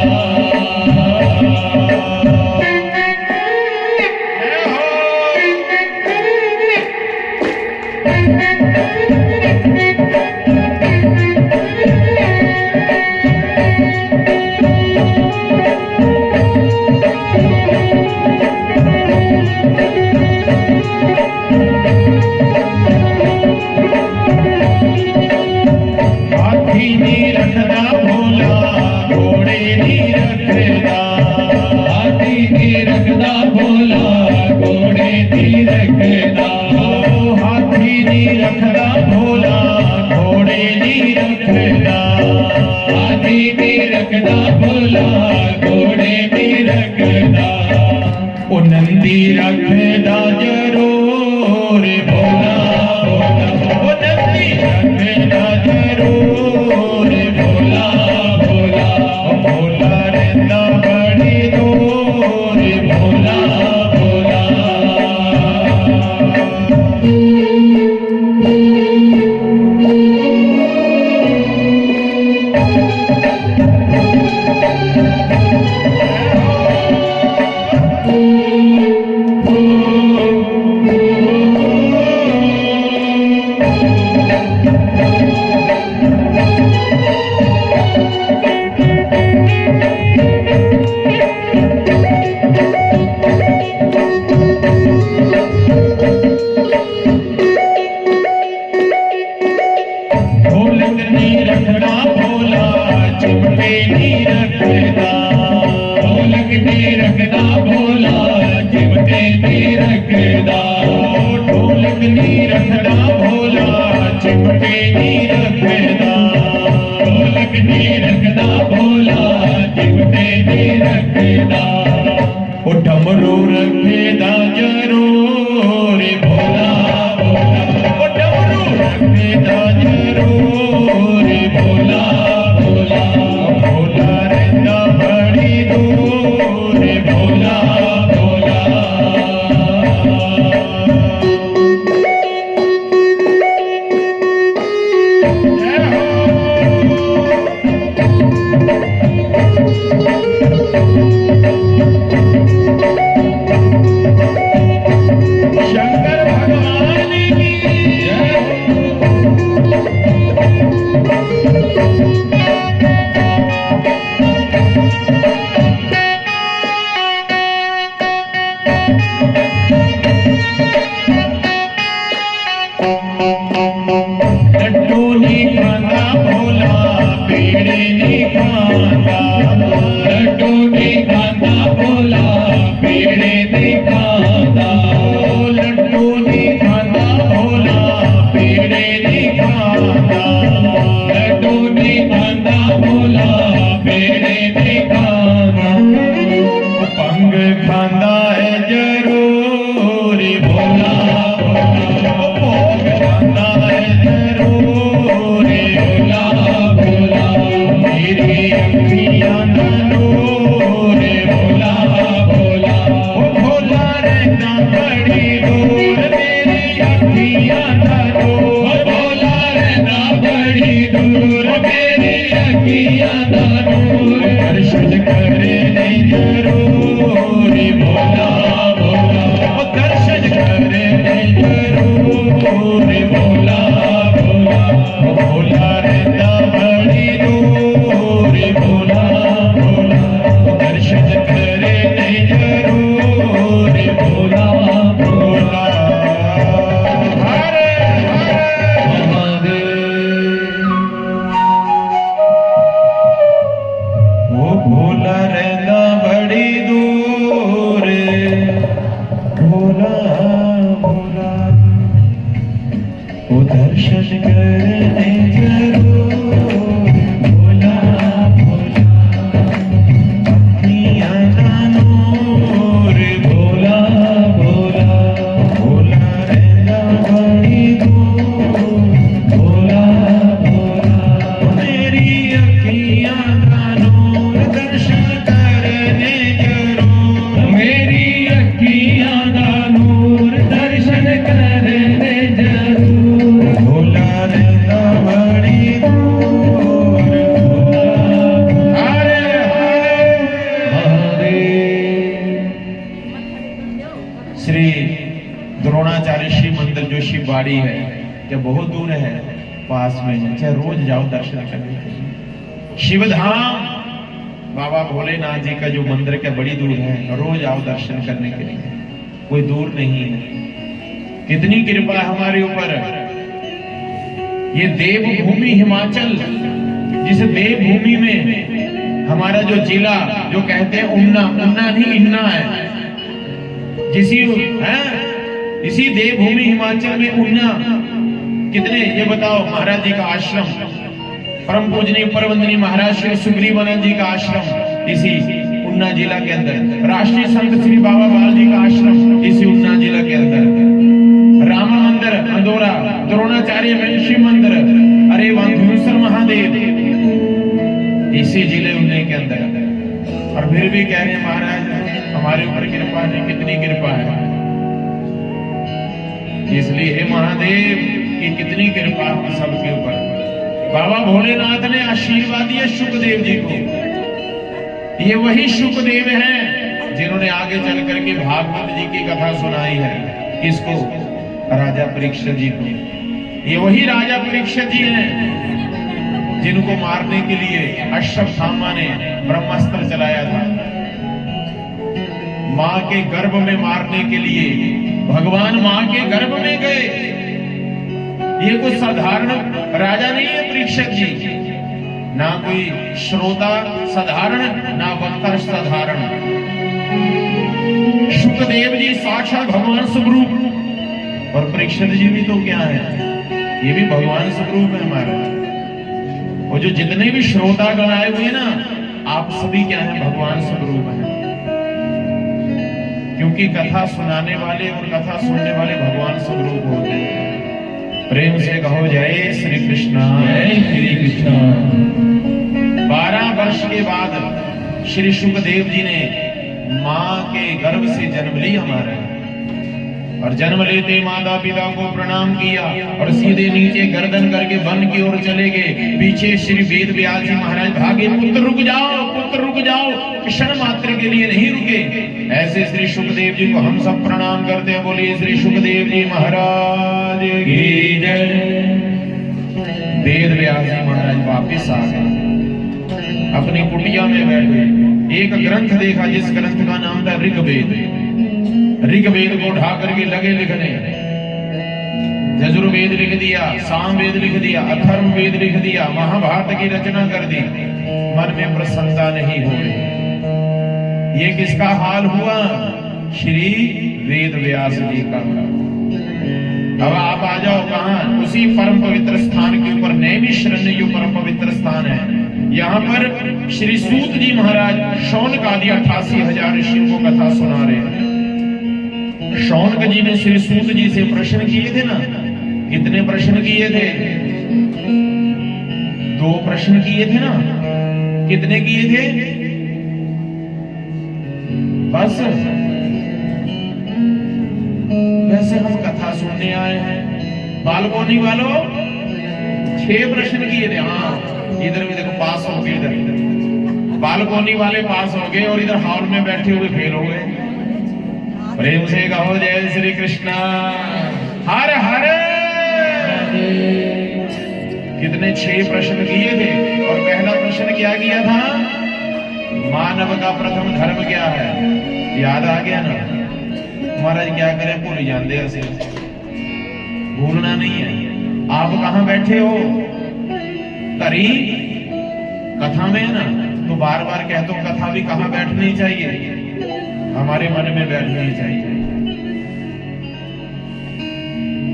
हाथी नी रखदा भोला घोड़े नी रखदा हाथी नी रखदा भोला घोड़े नी रखदा हाथी नी रखदा भोला घोड़े नी रखदा हाथी नी रखदा भोला घोड़े नी रखदा ओ नंदी रखदा जरूर भोला ओ नंदी रखदा जरूर भोला भोला ओ भोला रहंदा बड़ी दूर भोला भोला ढोलक नी रखदा भोला चिमटे नी रखदा ढोलक नी रखदा भोला चिमटे नी रखदा ढोलक नी रखदा भोला चिमटे नी रखदा ढोलक नी रखदा भोला चिमटे नी रखदा ओ डमरू रखेदा जरूर भोला ओ डमरू रखेदा जरूर भोला भोला भोला रहंदा बड़ी दूर भोला भोला शंकर भगवान की जय। दूर मेरी अखियां दा नूर दर्शन करने जरूर भोला भोला दर्शन करने जरूर भोला भोला भोला रहता बड़ी दूर भोला भोला दर्शन करने जरूर भोला भोला हरे हरे महादेव वो भोला रहता बड़ी दूर भोला भोला वो दर्शन करने जरूर भोला भोला अखियां दा नूर भोला भोला भोला रहता बड़ी दूर भोला भोला मेरी अखियां दा नूर दर्शन करने जरूर मेरी अखियां दा नूर दर्शन करने जरूर भोला रहता बड़ी दूर हरे हरे महादेव श्री द्रोणाचार्य शिव मंदिर जो शिव बाड़ी है जो बहुत दूर है पास में है, चाहे रोज जाओ दर्शन करने के लिए। शिवधाम बाबा भोलेनाथ जी का जो मंदिर का बड़ी दूर है, रोज आओ दर्शन करने के लिए, कोई दूर नहीं है। कितनी कृपा है हमारे ऊपर। ये देवभूमि हिमाचल, जिस देवभूमि में हमारा जो जिला जो कहते हैं उन्ना, उन्ना नहीं इन्ना है, इसी देवभूमि हिमाचल में उन्ना कितने, ये बताओ, महाराज जी का आश्रम, परम पूजनीय परवंदनीय महाराज श्री सुग्रीवानंद जी का आश्रम इसी उन्ना जिला के अंदर, राष्ट्रीय संत श्री बाबा बाल जी का आश्रम इसी उन्ना जिला के अंदर, रामा मंदिर अंदौरा, द्रोणाचार्य शिव मंदिर, अरे वांधुसर महादेव इसी जिले उन्ने के अंदर। और फिर भी कह रहे हैं महाराज हमारे ऊपर कृपा नहीं, कितनी कृपा है। इसलिए हे महादेव की कितनी कृपा हम सबके ऊपर। बाबा भोलेनाथ ने आशीर्वाद दिया सुखदेव जी को। ये वही सुखदेव हैं जिन्होंने आगे चल करके भागवत जी की कथा सुनाई है। किसको? राजा परीक्षित जी को। ये वही राजा परीक्षित जी हैं जिनको मारने के लिए अश्वत्थामा ने ब्रह्मास्त्र चलाया था। मां के गर्भ में मारने के लिए भगवान मां के गर्भ में गए। ये कोई साधारण राजा नहीं है परीक्षित जी, ना कोई श्रोता साधारण, ना वक्ता साधारण। सुखदेव जी साक्षात भगवान स्वरूप, और परीक्षित जी भी तो क्या है, ये भी भगवान स्वरूप है हमारा। और जो जितने भी श्रोता गण आए हुए ना, आप सभी क्या है, भगवान स्वरूप है। क्योंकि कथा सुनाने वाले और कथा सुनने वाले भगवान स्वरूप होते हैं। प्रेम से कहो जय श्री कृष्ण। जय श्री कृष्ण। 12 वर्ष के बाद श्री सुखदेव जी ने मां के गर्भ से जन्म लिया हमारा, और जन्म लेते माता पिता को प्रणाम किया और सीधे नीचे गर्दन करके वन की ओर चले गए। पीछे श्री वेद व्यास जी महाराज भागे, पुत्र रुक जाओ, पुत्र रुक जाओ, क्षण मात्र के लिए नहीं रुके। ऐसे श्री सुखदेव जी को हम सब प्रणाम करते हैं। बोलिए श्री सुखदेव जी महाराज की जय। वेद व्यास जी महाराज वापिस आ गए, अपनी कुटिया में बैठे, एक ग्रंथ देखा जिस ग्रंथ का नाम था ऋग्वेद। ऋग्वेद को उठा करके लगे लिखने, यजुर्वेद लिख दिया, सामवेद लिख दिया, अथर्ववेद लिख दिया, महाभारत की रचना कर दी। मन में प्रसन्नता नहीं हो रही। ये किसका हाल हुआ? श्री वेद व्यास जी का। अब आप आ जाओ कहां? उसी परम पवित्र स्थान के ऊपर, नैमिषारण्य जो परम पवित्र स्थान है, यहाँ पर श्री सूत जी महाराज शौनक आदि 88,000 ऋषियों को कथा सुना रहे हैं। शौनक जी ने श्री सूत जी से प्रश्न किए थे ना, कितने प्रश्न किए थे? 2 प्रश्न किए थे ना, कितने किए थे? बस वैसे हम कथा सुनने आए हैं। बालकोनी वालों 6 प्रश्न किए थे। हाँ इधर भी देखो पास हो गए, इधर बालकोनी वाले पास हो गए और इधर हॉल में बैठे हुए फेल हो गए। प्रेम से कहो जय श्री कृष्णा। हर हर कितने 6 प्रश्न किए थे और पहला प्रश्न क्या किया था? मानव का प्रथम धर्म क्या है? याद आ गया ना? महाराज क्या करें, भूल जाते ऐसे, भूलना नहीं है। आप कहां बैठे हो? धरी कथा में है ना, तो बार बार कहते हो कथा भी कहां बैठनी चाहिए? हमारे मन में बैठनी चाहिए।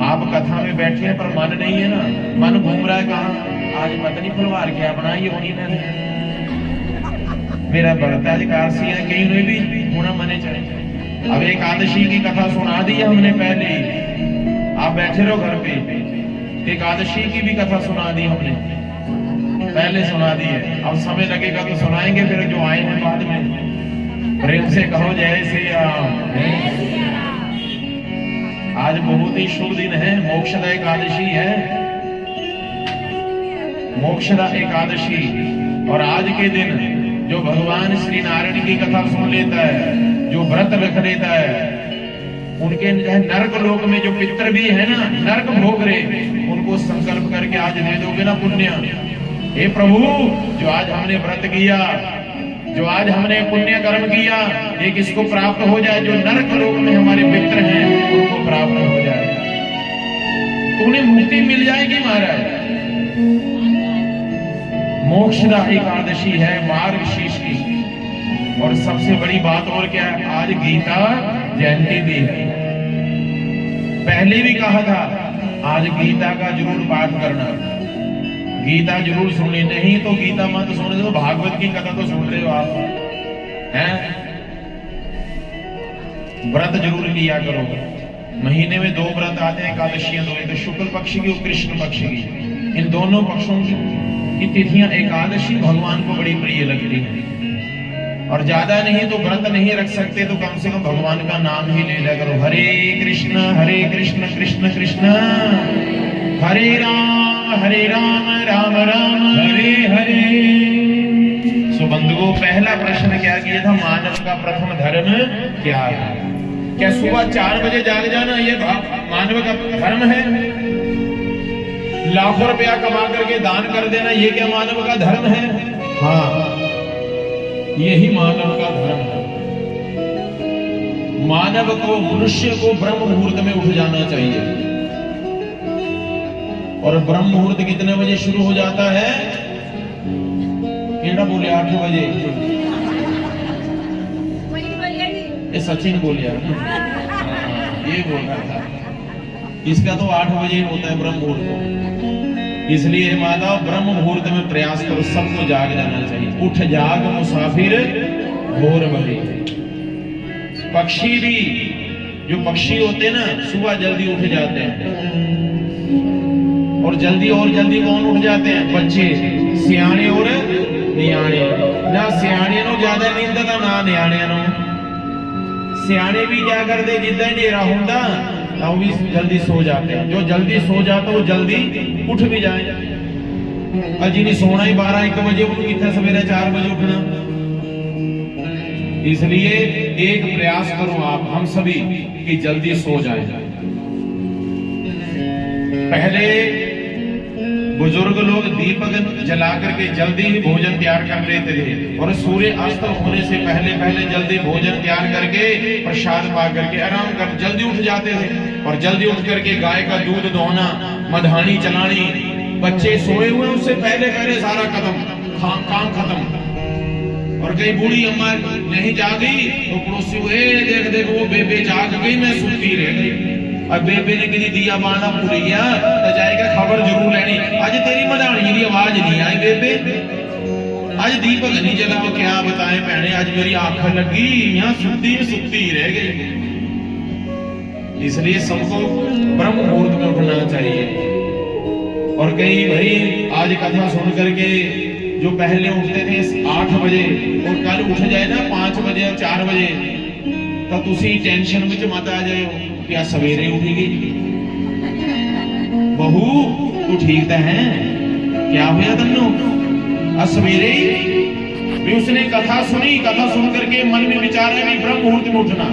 आप कथा में बैठे हैं पर मन नहीं है ना, मन घूम रहा है कहां? आज पता नहीं फलवार क्या बनाई होनी ना, मेरा बड़ता अधिकारसी है, कहीं ने भी होना मने चाहिए। अब एकादशी की कथा सुना दी है हमने पहले ही, आप बैठे रहो घर पे। एकादशी की भी कथा सुना दी हमने, पहले सुना दी है। अब समय लगेगा तो सुनाएंगे फिर जो आए हैं बाद में। प्रेम से कहो जय श्री राम। आज बहुत ही शुभ दिन है, मोक्षदा एकादशी है, मोक्षदा एकादशी। और आज के दिन जो भगवान श्री नारायण की कथा सुन लेता है, जो व्रत रख लेता है, उनके नरक लोक में जो पितर भी है ना, नरक भोग रहे, उनको संकल्प करके आज दे दोगे ना पुण्य। हे प्रभु, जो आज हमने व्रत किया, जो आज हमने पुण्य कर्म किया, ये किसको प्राप्त हो जाए? जो नरक लोक में हमारे मित्र हैं उनको प्राप्त हो जाए, तो उन्हें मुक्ति मिल जाएगी महाराज। मोक्षदा एकादशी है मार्गशीर्ष की। और सबसे बड़ी बात और क्या है? आज गीता जयंती भी है। पहले भी कहा था आज गीता का जरूर पाठ करना, गीता जरूर सुननी। नहीं तो गीता मत सुन दो, भागवत की कथा तो सुन रहे हो आप हैं। व्रत जरूर किया करो। महीने में 2 व्रत आते हैं, एकादशियां 2, एक तो शुक्ल पक्ष की और कृष्ण पक्ष की। इन दोनों पक्षों की तिथियां एकादशी भगवान को बड़ी प्रिय लगती है। और ज्यादा नहीं तो व्रत नहीं रख सकते तो कम से कम भगवान का नाम ही ले लिया करो। हरे कृष्ण कृष्ण कृष्ण हरे राम राम राम हरे हरे। सो बंधुओं, पहला प्रश्न क्या किया था? मानव का प्रथम धर्म क्या है? क्या सुबह 4 बजे जाग जाना ये मानव का धर्म है? लाखों रुपया कमा करके दान कर देना ये क्या मानव का धर्म है? हाँ, यही मानव का धर्म है। मानव को, मनुष्य को ब्रह्म मुहूर्त में उठ जाना चाहिए। और ब्रह्म मुहूर्त कितने बजे शुरू हो जाता है? केड़ा बोले 8 बजे। ये सचिन बोले, ये बोल रहा था। इसका तो 8 बजे होता है ब्रह्म मुहूर्त। इसलिए माता ब्रह्म मुहूर्त में प्रयास करो, सबको जाग जाना चाहिए। उठ जाग मुसाफिर भोर भरी। पक्षी भी, जो पक्षी होते हैं ना, सुबह जल्दी उठ जाते हैं। और जल्दी कौन उठ जाते हैं? बच्चे, सियाने और नियाणे। ना सियाने नो ज्यादा नींद दा, ना नियाणे नो। सियाने भी क्या करते, जिद्दां अंधेरा हुंदा वो भी जल्दी सो जाते हैं। जो जल्दी सो जाता वो जल्दी उठ भी जाए। और जिन्हें सोना ही 12-1 बजे, उनको कितना सवेरे 4 बजे उठना। इसलिए एक प्रयास करो आप, हम सभी, कि जल्दी सो जाए। पहले बुजुर्ग लोग दीपक जला करके जल्दी ही भोजन तैयार कर लेते थे, और सूर्य अस्त होने से पहले जल्दी भोजन तैयार करके प्रसाद पा करके आराम कर जल्दी उठ जाते थे। और जल्दी उठ करके गाय का दूध दोहना, मधानी चलानी, बच्चे सोए हुए उससे पहले सारा काम खत्म। और कई बूढ़ी अम्मा नहीं जागी तो पड़ोसी को देख वो बेबे जाग गई, मैं सुनती रह गई। और बेबे ने किसी दिया बालना भूल गया तो जाएगा खबर जरूर लेनी। आज तेरी मधानी की आवाज नहीं आई बेबे, आज दीपक नहीं जला, वो क्या बताएं भैने, आज मेरी आंख लगी, यहाँ सुती रह गई। इसलिए सबको ब्रह्म मुहूर्त में उठना चाहिए। और कई भाई आज कथा सुन करके जो पहले उठते थे 8 बजे और कल उठ जाए ना 5 बजे और 4 बजे, तो तुसी टेंशन में मत आ जाए क्या सवेरे उठेगी बहू, तू ठीक तो है, क्या हुआ तन्नू? सवेरे भी उसने कथा सुनी, कथा सुन करके मन में विचार है कि ब्रह्म मुहूर्त में उठना,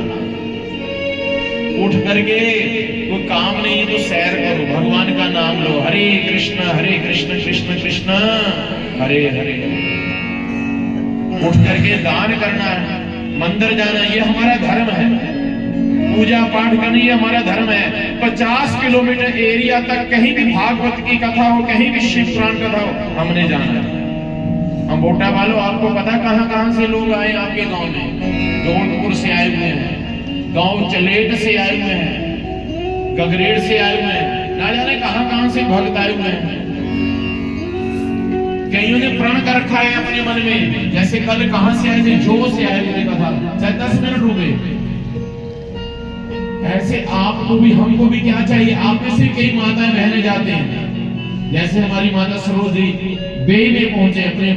उठ करके कोई काम नहीं तो सैर करो, भगवान का नाम लो, हरे कृष्ण कृष्ण कृष्ण हरे हरे। उठ करके दान करना, मंदिर जाना, ये हमारा धर्म है। पूजा पाठ करना ये हमारा धर्म है। 50 किलोमीटर एरिया तक कहीं भी भागवत की कथा हो, कहीं भी शिव पुराण कथा हो, हमने जाना है। हम बोटा वालों, आपको पता कहां कहां से लोग आए आपके गांव में? जौनपुर से आए हुए हैं, गांव चलेट से आए हुए हैं, गगरेड़ से आए हुए हैं, ना जाने कहां कहां से भक्त आए हुए हैं। कईयों ने प्रण कर रखा है अपने मन में, जैसे कल कहां से आए थे, जो से आए हुए कथा, चाहे 10 मिनट रुके। ऐसे आपको भी हमको भी क्या चाहिए? आप में से कई माताएं बहने जाते हैं, जैसे हमारी माता सरोज जी बेई में पहुंचे, अपने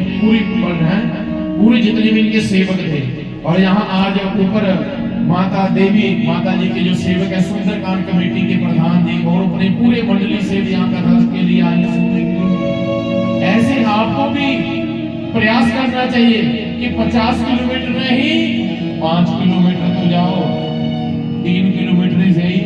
पूरे जितने भी इनके सेवक थे, और यहाँ आज ऊपर माता देवी माता जी के जो सेवक है, सुंदरकांड कमेटी के प्रधान जी और अपने पूरे मंडली से भी यहाँ कथा के लिए आए सुनने के लिए। ऐसे आपको भी प्रयास करना चाहिए कि 50 किलोमीटर में ही 5 किलोमीटर तो जाओ, 3 किलोमीटर ही सही,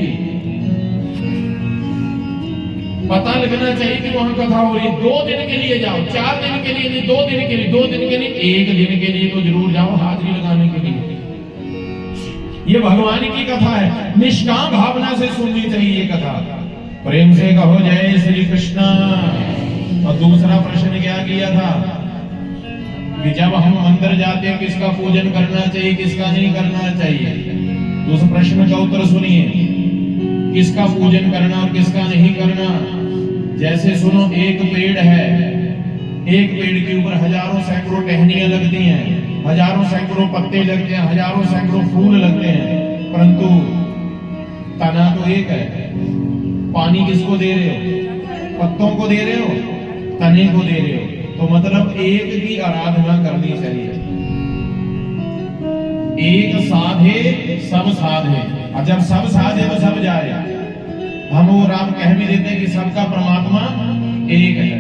पता लगना चाहिए कि वहां कथा हो रही। 2 दिन के लिए जाओ, 4 दिन के लिए नहीं, 2 दिन के लिए, 2 दिन के लिए, 1 दिन के लिए तो जरूर जाओ, हाजिरी लगाने के लिए। ये भगवान की कथा है, निष्काम भावना से सुननी चाहिए ये कथा। प्रेम से कहो जय श्री कृष्ण। और दूसरा प्रश्न क्या किया था कि जब हम मंदिर जाते हैं किसका पूजन करना चाहिए, किसका नहीं करना चाहिए? तो उस प्रश्न का उत्तर सुनिए, किसका पूजन करना और किसका नहीं करना। जैसे सुनो, एक पेड़ है, एक पेड़ के ऊपर हजारों सैकड़ों टहनियां लगती हैं, हजारों सैकड़ों पत्ते लगते हैं, हजारों सैकड़ों फूल लगते हैं, परंतु तना तो एक है। पानी किसको दे रहे हो? पत्तों को दे रहे हो, तने को दे रहे हो। तो मतलब एक की आराधना करनी चाहिए। एक साधे सब साधे, और जब सब साधे तो सब जाए। हम और आप कह भी देते हैं कि सबका परमात्मा एक है,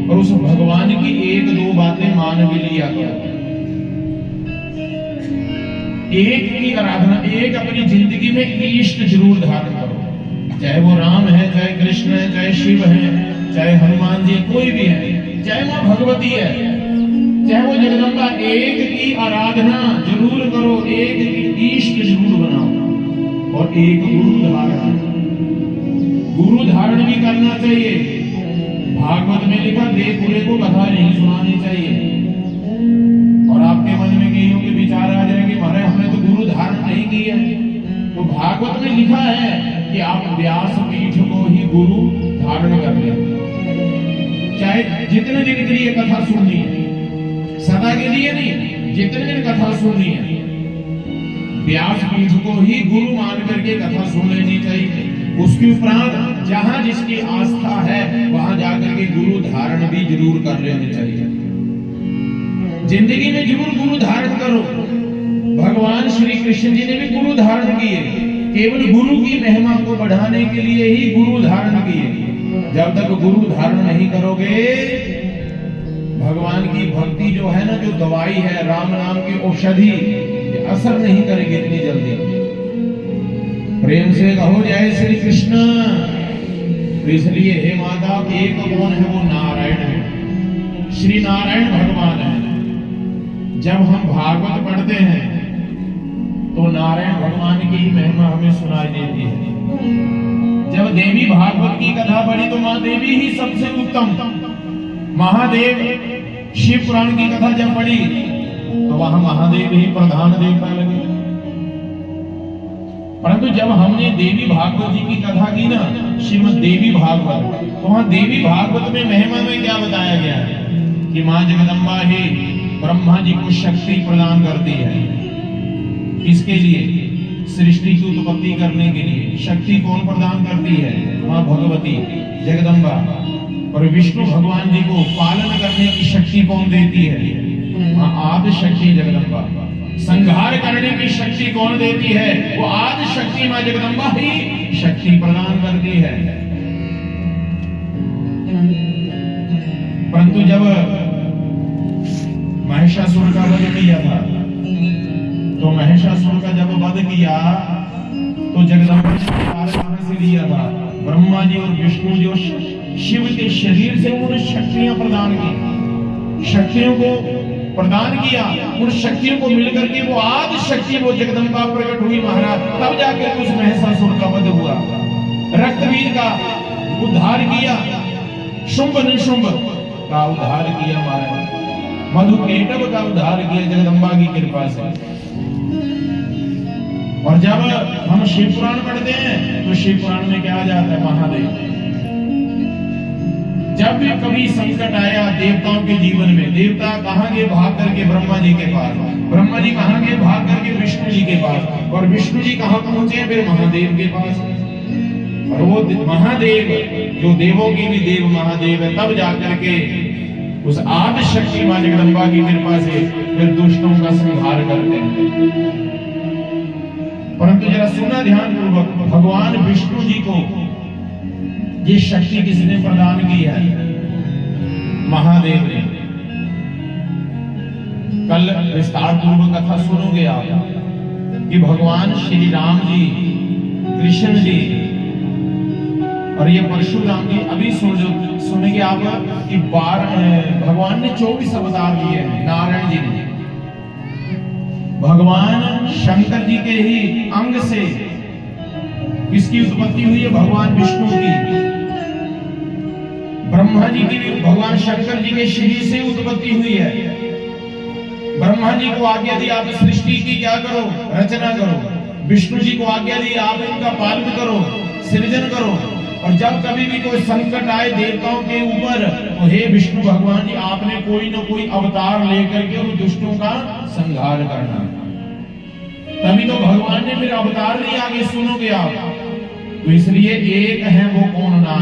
और उस भगवान की 1-2 बातें मान भी लिया गया। एक की आराधना, एक अपनी जिंदगी में इष्ट जरूर धारण करो, चाहे वो राम है, चाहे कृष्ण है, चाहे शिव है, चाहे हनुमान जी, कोई भी है, चाहे मां भगवती है, चाहे वो जगदम्बा, एक की आराधना जरूर करो, एक की इष्ट जरूर बनाओ, और एक गुरु धारण भी करना चाहिए। भागवत में लिखा, देखुरे को कथा नहीं सुनानी चाहिए। और आपके मन में कईयों के विचार आ जाएंगे, महाराज हमने तो गुरु धारण नहीं किया। तो भागवत में लिखा है कि आप व्यास पीठ को ही गुरु धारण कर लें। चाहे जितने दिन के लिए कथा सुननी है, सदा के लिए नहीं, जितने दिन कथा सुननी है, व्यास पीठ को ही गुरु मान करके कथा सुन लेनी चाहिए। उसके उपरांत जहां जिसकी आस्था है वहां जाकर के गुरु धारण भी जरूर कर लेनी चाहिए। जिंदगी में जरूर गुरु धारण करो। भगवान श्री कृष्ण जी ने भी गुरु धारण किए, केवल गुरु की महिमा को बढ़ाने के लिए ही गुरु धारण किए। जब तक गुरु धारण नहीं करोगे, भगवान की भक्ति जो है ना, जो दवाई है, राम नाम की औषधि, असर नहीं करेगी इतनी जल्दी। प्रेम से कहो जय श्री कृष्ण। तो इसलिए हे माता, एक कौन है? वो नारायण है, श्री नारायण भगवान है। जब हम भागवत पढ़ते हैं तो नारायण भगवान की ही महिमा हमें सुनाई देती है। जब देवी भागवत की कथा पढ़ी तो मां देवी ही सबसे उत्तम, महादेव शिव पुराण की कथा जब पढ़ी तो वहां महादेव ही प्रधान देवता लगे। परंतु जब हमने देवी भागवत जी की कथा की ना, श्रीमद देवी भागवत, तो वहां देवी भागवत में महिमा में क्या बताया गया है कि मां जगदम्बा ही ब्रह्मा जी को शक्ति प्रदान करती है। किसके लिए? सृष्टि की उत्पत्ति करने के लिए। शक्ति कौन प्रदान करती है? मां भगवती जगदम्बा। और विष्णु भगवान जी को पालन करने की शक्ति कौन देती है? मां आदि शक्ति जगदम्बा। संहार करने की शक्ति कौन देती है? वो आदि शक्ति मां जगदम्बा ही शक्ति प्रदान करती है। परंतु जब महिषासुर का वध किया था, तो महिषासुर का जब वध किया तो जगदम्बा ने अवतार कहां से लिया था? ब्रह्मा जी और विष्णु जो शिव के शरीर से उन्होंने शक्तियां प्रदान की, शक्तियों को प्रदान किया, उन शक्तियों को मिलकर के वो आदि शक्ति वो जगदम्बा प्रकट हुई महाराज, तब जाकर उस महिषासुर का वध हुआ। रक्तबीज का उद्धार किया, शुंभ निशुंभ का उद्धार किया महाराज, मधुकेटव का उद्धार किया जगदम्बा की कृपा से। और जब हम शिव पुराण पढ़ते हैं तो शिव पुराण में क्या आ जाता है? महादेव। जब भी कभी संकट आया देवताओं के जीवन में, देवता कहां गए? भाग करके ब्रह्मा जी के पास, ब्रह्मा जी कहां गए? भाग करके विष्णु जी के पास, और विष्णु जी कहां पहुंचे? फिर महादेव के पास। और वो महादेव जो देवों की भी देव महादेव है, तब जाकर के उस आदि शक्ति मां जगदम्बा की कृपा से फिर दुष्टों का संहार करते हैं। परंतु जरा सुनना ध्यान पूर्वक, भगवान विष्णु जी को ये शक्ति किसने प्रदान की है? महादेव ने। कल विस्तार पूर्वक कथा सुनोगे आप कि भगवान श्री राम जी, कृष्ण जी और ये परशुराम जी, अभी सुनेंगे आप कि भगवान ने 24 अवतार लिए हैं। नारायण जी ने, भगवान शंकर जी के ही अंग से किसकी उत्पत्ति हुई है? भगवान विष्णु की। ब्रह्मा जी की भी भगवान शंकर जी के शरीर से उत्पत्ति हुई है। ब्रह्मा जी को आज्ञा दी आप सृष्टि की क्या करो? रचना करो। विष्णु जी को आज्ञा दी आप इनका पालन करो, सृजन करो। और जब कभी भी कोई संकट आए देवताओं के ऊपर, तो हे विष्णु भगवान जी, आपने कोई न कोई अवतार लेकर के उन दुष्टों का संहार करना। तभी तो भगवान ने फिर अवतार लिया, आगे सुनोगे आप। तो इसलिए एक है वो कौन? नाम